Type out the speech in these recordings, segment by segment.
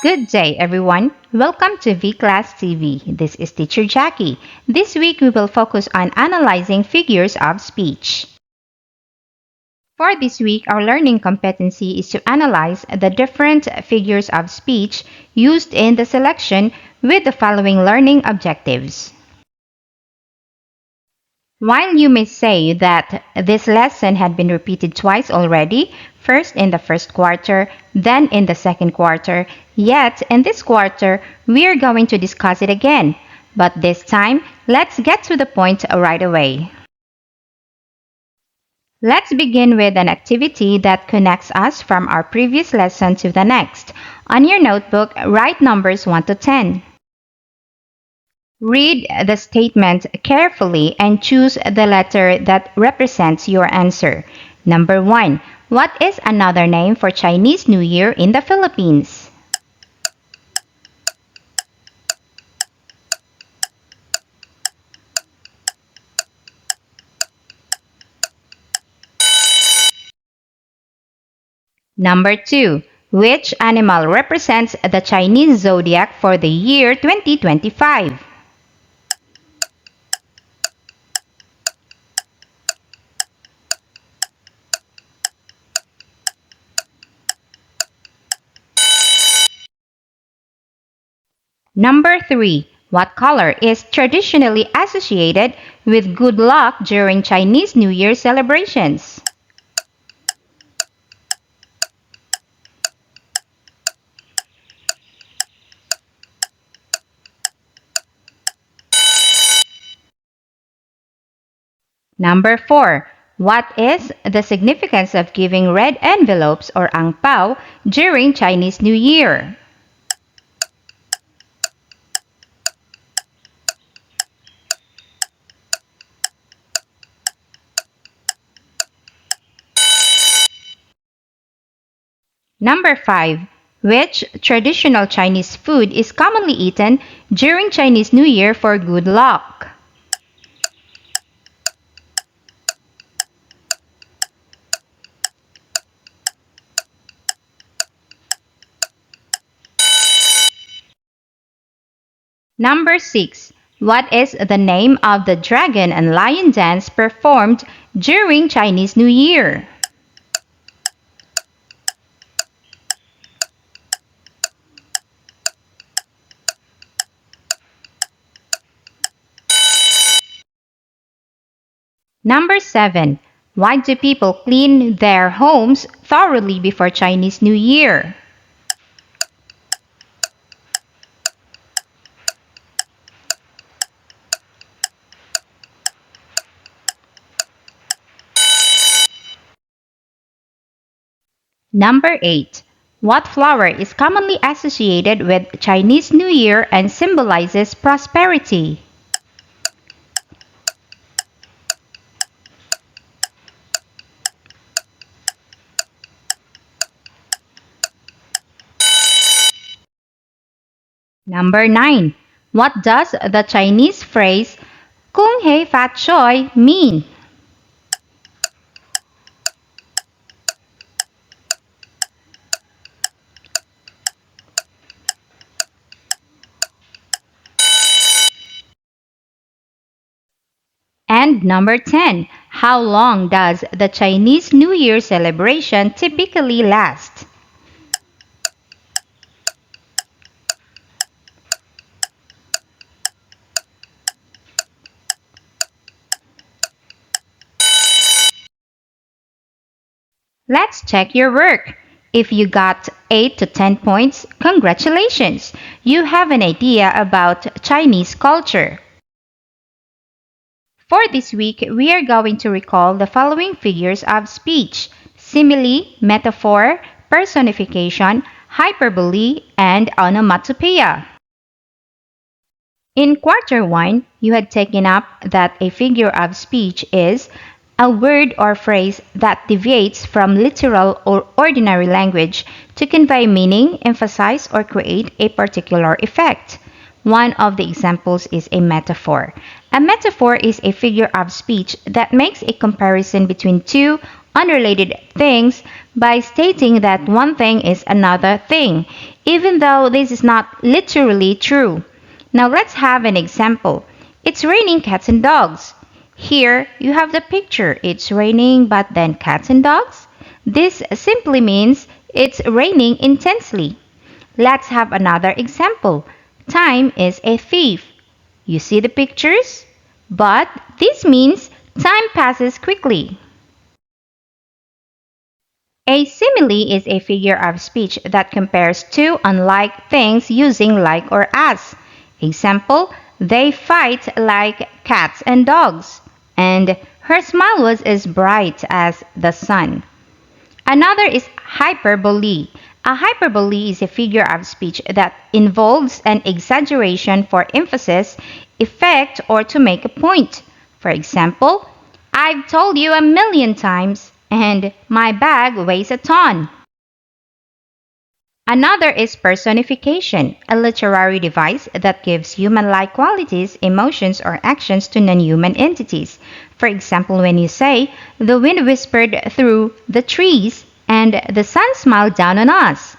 Good day, everyone. Welcome to V-Class TV. This is Teacher Jackie. This week, we will focus on analyzing figures of speech. For this week, our learning competency is to analyze the different figures of speech used in the selection with the following learning objectives. While you may say that this lesson had been repeated twice already, first in the first quarter, then in the second quarter, yet in this quarter, we are going to discuss it again. But this time, let's get to the point right away. Let's begin with an activity that connects us from our previous lesson to the next. On your notebook, write numbers 1 to 10. Read the statement carefully and choose the letter that represents your answer. Number 1. What is another name for Chinese New Year in the Philippines? Number 2. Which animal represents the Chinese zodiac for the year 2025? Number 3. What color is traditionally associated with good luck during Chinese New Year celebrations? Number 4. What is the significance of giving red envelopes or ang pao during Chinese New Year? Number 5. Which traditional Chinese food is commonly eaten during Chinese New Year for good luck? Number 6. What is the name of the dragon and lion dance performed during Chinese New Year? Number 7. Why do people clean their homes thoroughly before Chinese New Year? Number 8. What flower is commonly associated with Chinese New Year and symbolizes prosperity? Number 9. What does the Chinese phrase Kung Hei Fat Choi mean? And number 10. How long does the Chinese New Year celebration typically last? Let's check your work. If you got 8 to 10 points, congratulations! You have an idea about Chinese culture. For this week, we are going to recall the following figures of speech: simile, metaphor, personification, hyperbole, and onomatopoeia. In quarter 1, you had taken up that a figure of speech is a word or phrase that deviates from literal or ordinary language to convey meaning, emphasize, or create a particular effect. One of the examples is a metaphor. A metaphor is a figure of speech that makes a comparison between two unrelated things by stating that one thing is another thing, even though this is not literally true. Now let's have an example. It's raining cats and dogs. Here you have the picture. It's raining, but then cats and dogs. This simply means it's raining intensely. Let's have another example. Time is a thief. You see the pictures? But this means time passes quickly. A simile is a figure of speech that compares two unlike things using like or as. Example, they fight like cats and dogs. And her smile was as bright as the sun. Another is hyperbole. A hyperbole is a figure of speech that involves an exaggeration for emphasis, effect, or to make a point. For example, I've told you a million times, and my bag weighs a ton. Another is personification, a literary device that gives human-like qualities, emotions, or actions to non-human entities. For example, when you say, the wind whispered through the trees and the sun smiled down on us.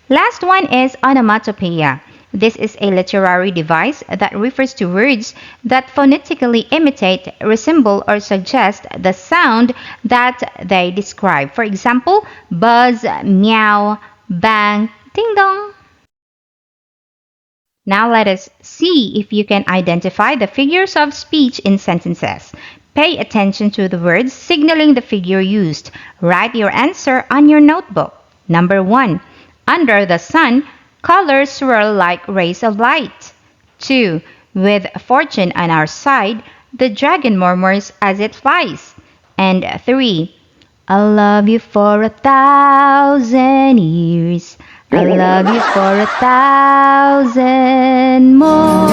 Last one is onomatopoeia. This is a literary device that refers to words that phonetically imitate, resemble, or suggest the sound that they describe. For example, buzz, meow, bang, ding dong. Now let us see if you can identify the figures of speech in sentences. Pay attention to the words signaling the figure used. Write your answer on your notebook. Number 1. Under the sun, colors swirl like rays of light. 2. With fortune on our side, the dragon murmurs as it flies. And 3. I'll love you for 1,000 years. I'll love you for 1,000 more.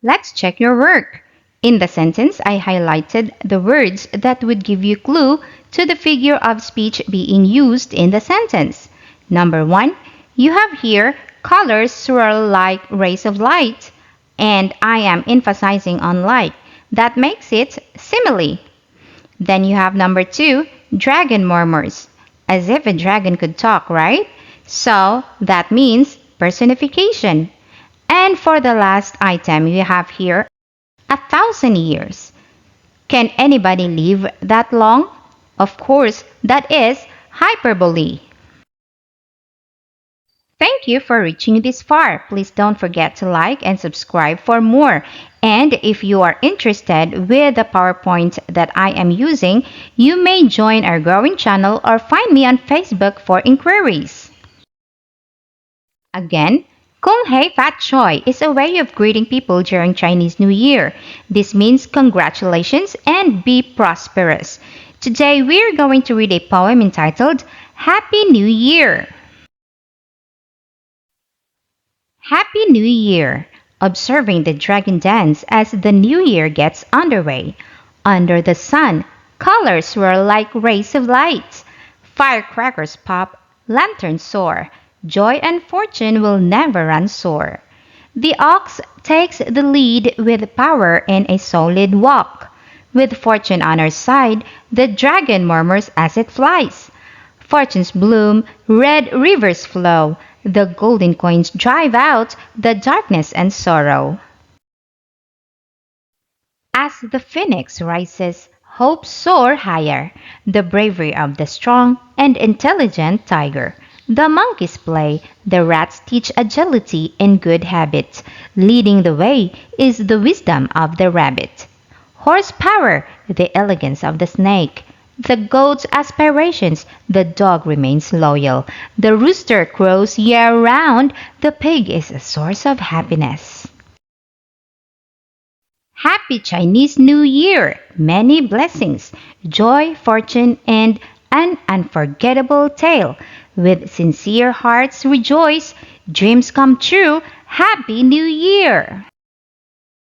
Let's check your work. In the sentence, I highlighted the words that would give you clue to the figure of speech being used in the sentence. Number 1, you have here colors swirl like rays of light, and I am emphasizing on light. That makes it simile. Then you have number 2, dragon murmurs, as if a dragon could talk, right? So that means personification. And for the last item, you have here 1,000 years. Can anybody live that long? Of course, that is hyperbole. Thank you for reaching this far. Please don't forget to like and subscribe for more. And if you are interested with the PowerPoint that I am using, you may join our growing channel or find me on Facebook for inquiries. Again, Kung Hei Fat Choi is a way of greeting people during Chinese New Year. This means congratulations and be prosperous. Today we're going to read a poem entitled Happy New Year. Happy New Year! Observing the dragon dance as the new year gets underway. Under the sun, colors swirl like rays of light. Firecrackers pop, lanterns soar. Joy and fortune will never run sore. The ox takes the lead with power in a solid walk. With fortune on her side, the dragon murmurs as it flies. Fortunes bloom, red rivers flow. The golden coins drive out the darkness and sorrow. As the phoenix rises, hopes soar higher. The bravery of the strong and intelligent tiger. The monkeys play, the rats teach agility and good habits. Leading the way is the wisdom of the rabbit. Horsepower, the elegance of the snake. The goat's aspirations, the dog remains loyal. The rooster crows year-round, the pig is a source of happiness. Happy Chinese New Year! Many blessings, joy, fortune, and an unforgettable tale. With sincere hearts rejoice, dreams come true, Happy New Year!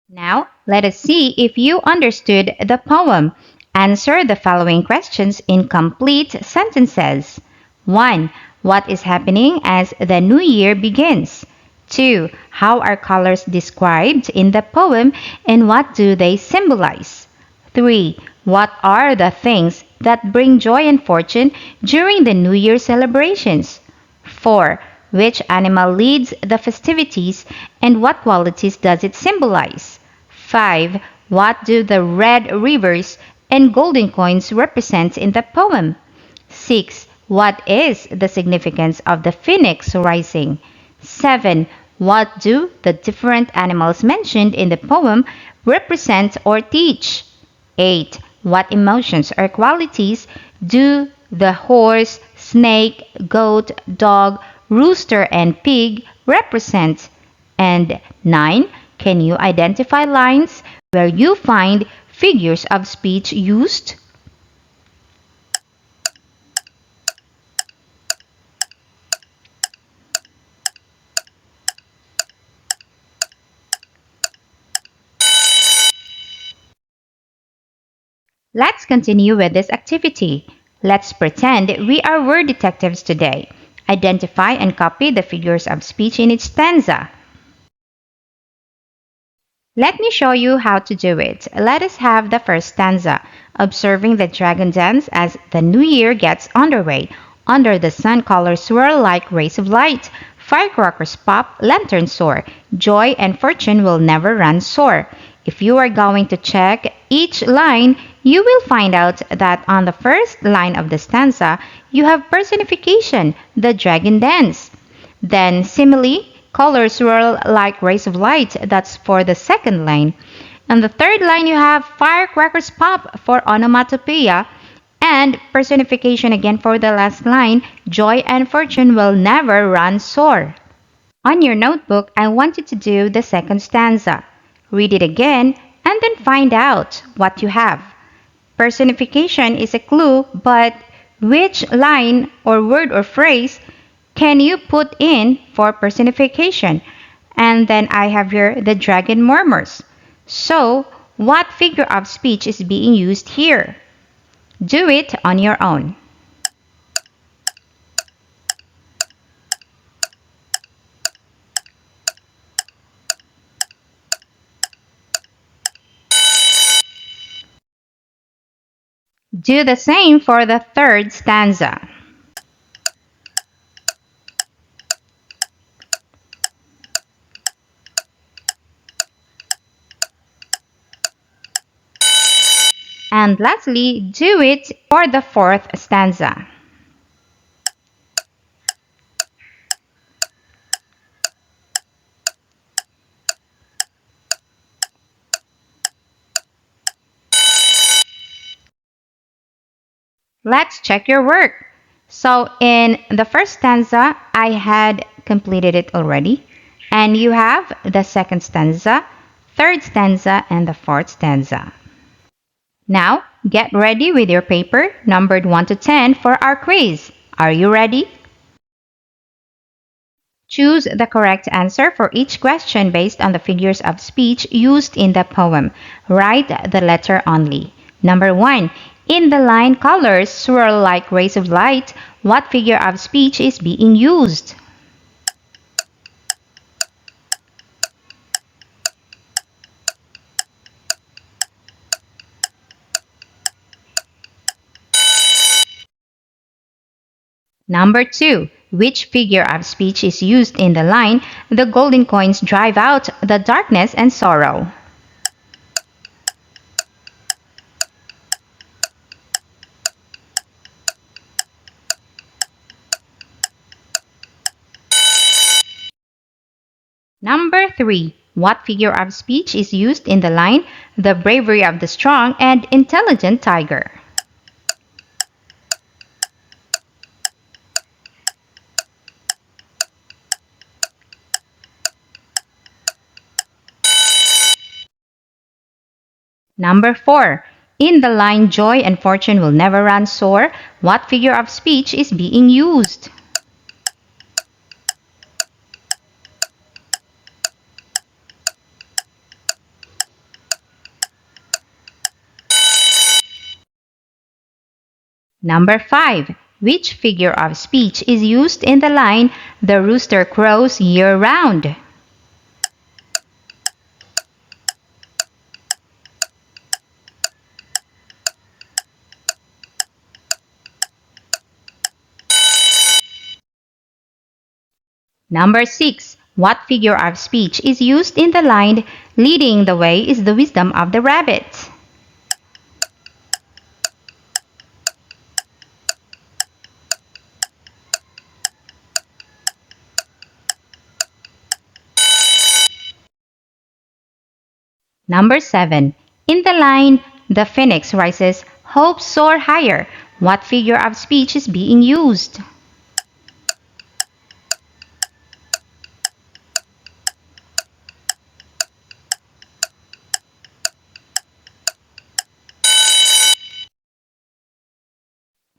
Now, let us see if you understood the poem. Answer the following questions in complete sentences. 1. What is happening as the new year begins? 2. How are colors described in the poem and what do they symbolize? 3. What are the things that bring joy and fortune during the New Year celebrations? 4. Which animal leads the festivities and what qualities does it symbolize? 5. What do the red rivers and golden coins represent in the poem? 6. What is the significance of the phoenix rising? 7. What do the different animals mentioned in the poem represent or teach? 8. What emotions or qualities do the horse, snake, goat, dog, rooster, and pig represent? And 9. Can you identify lines where you find figures of speech used? Let's continue with this activity. Let's pretend we are word detectives today. Identify and copy the figures of speech in each stanza. Let me show you how to do it. Let us have the first stanza, observing the dragon dance as the new year gets underway. Under the sun, colors swirl like rays of light. Firecrackers pop, lanterns soar. Joy and fortune will never run sore. If you are going to check each line, you will find out that on the first line of the stanza, you have personification, the dragon dance. Then simile, colors swirl like rays of light. That's for the second line. On the third line, you have firecrackers pop for onomatopoeia. And personification again for the last line, joy and fortune will never run sore. On your notebook, I want you to do the second stanza. Read it again and then find out what you have. Personification is a clue, but which line or word or phrase can you put in for personification? And then I have here the dragon murmurs. So, what figure of speech is being used here? Do it on your own. Do the same for the third stanza. And lastly, do it for the fourth stanza. Let's check your work. So in the first stanza, I had completed it already. And you have the second stanza, third stanza, and the fourth stanza. Now, get ready with your paper numbered 1 to 10 for our quiz. Are you ready? Choose the correct answer for each question based on the figures of speech used in the poem. Write the letter only. Number 1. In the line colors swirl like rays of light, what figure of speech is being used? Number 2. Which figure of speech is used in the line, the golden coins drive out the darkness and sorrow? Number 3. What figure of speech is used in the line, the bravery of the strong and intelligent tiger? Number 4. In the line joy and fortune will never run sore, what figure of speech is being used? Number 5. Which figure of speech is used in the line, "The rooster crows year-round"? Number 6. What figure of speech is used in the line, "Leading the way is the wisdom of the rabbit"? Number 7. In the line, "The phoenix rises, hopes soar higher", what figure of speech is being used?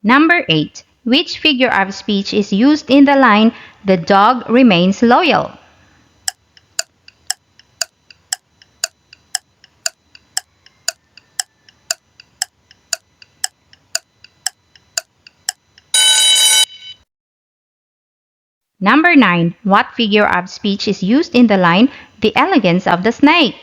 Number 8. Which figure of speech is used in the line, "The dog remains loyal"? Number 9. What figure of speech is used in the line, "The elegance of the snake"?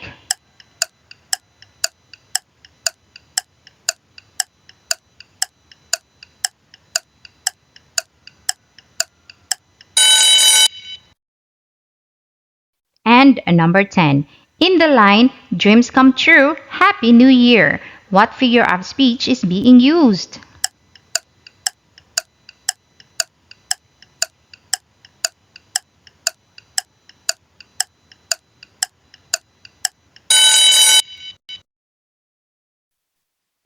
And number 10. In the line, "Dreams come true, Happy New Year", what figure of speech is being used?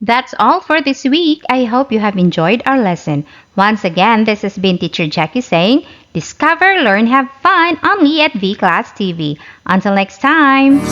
That's all for this week. I hope you have enjoyed our lesson. Once again, this has been Teacher Jackie saying, discover, learn, have fun only at V Class TV. Until next time.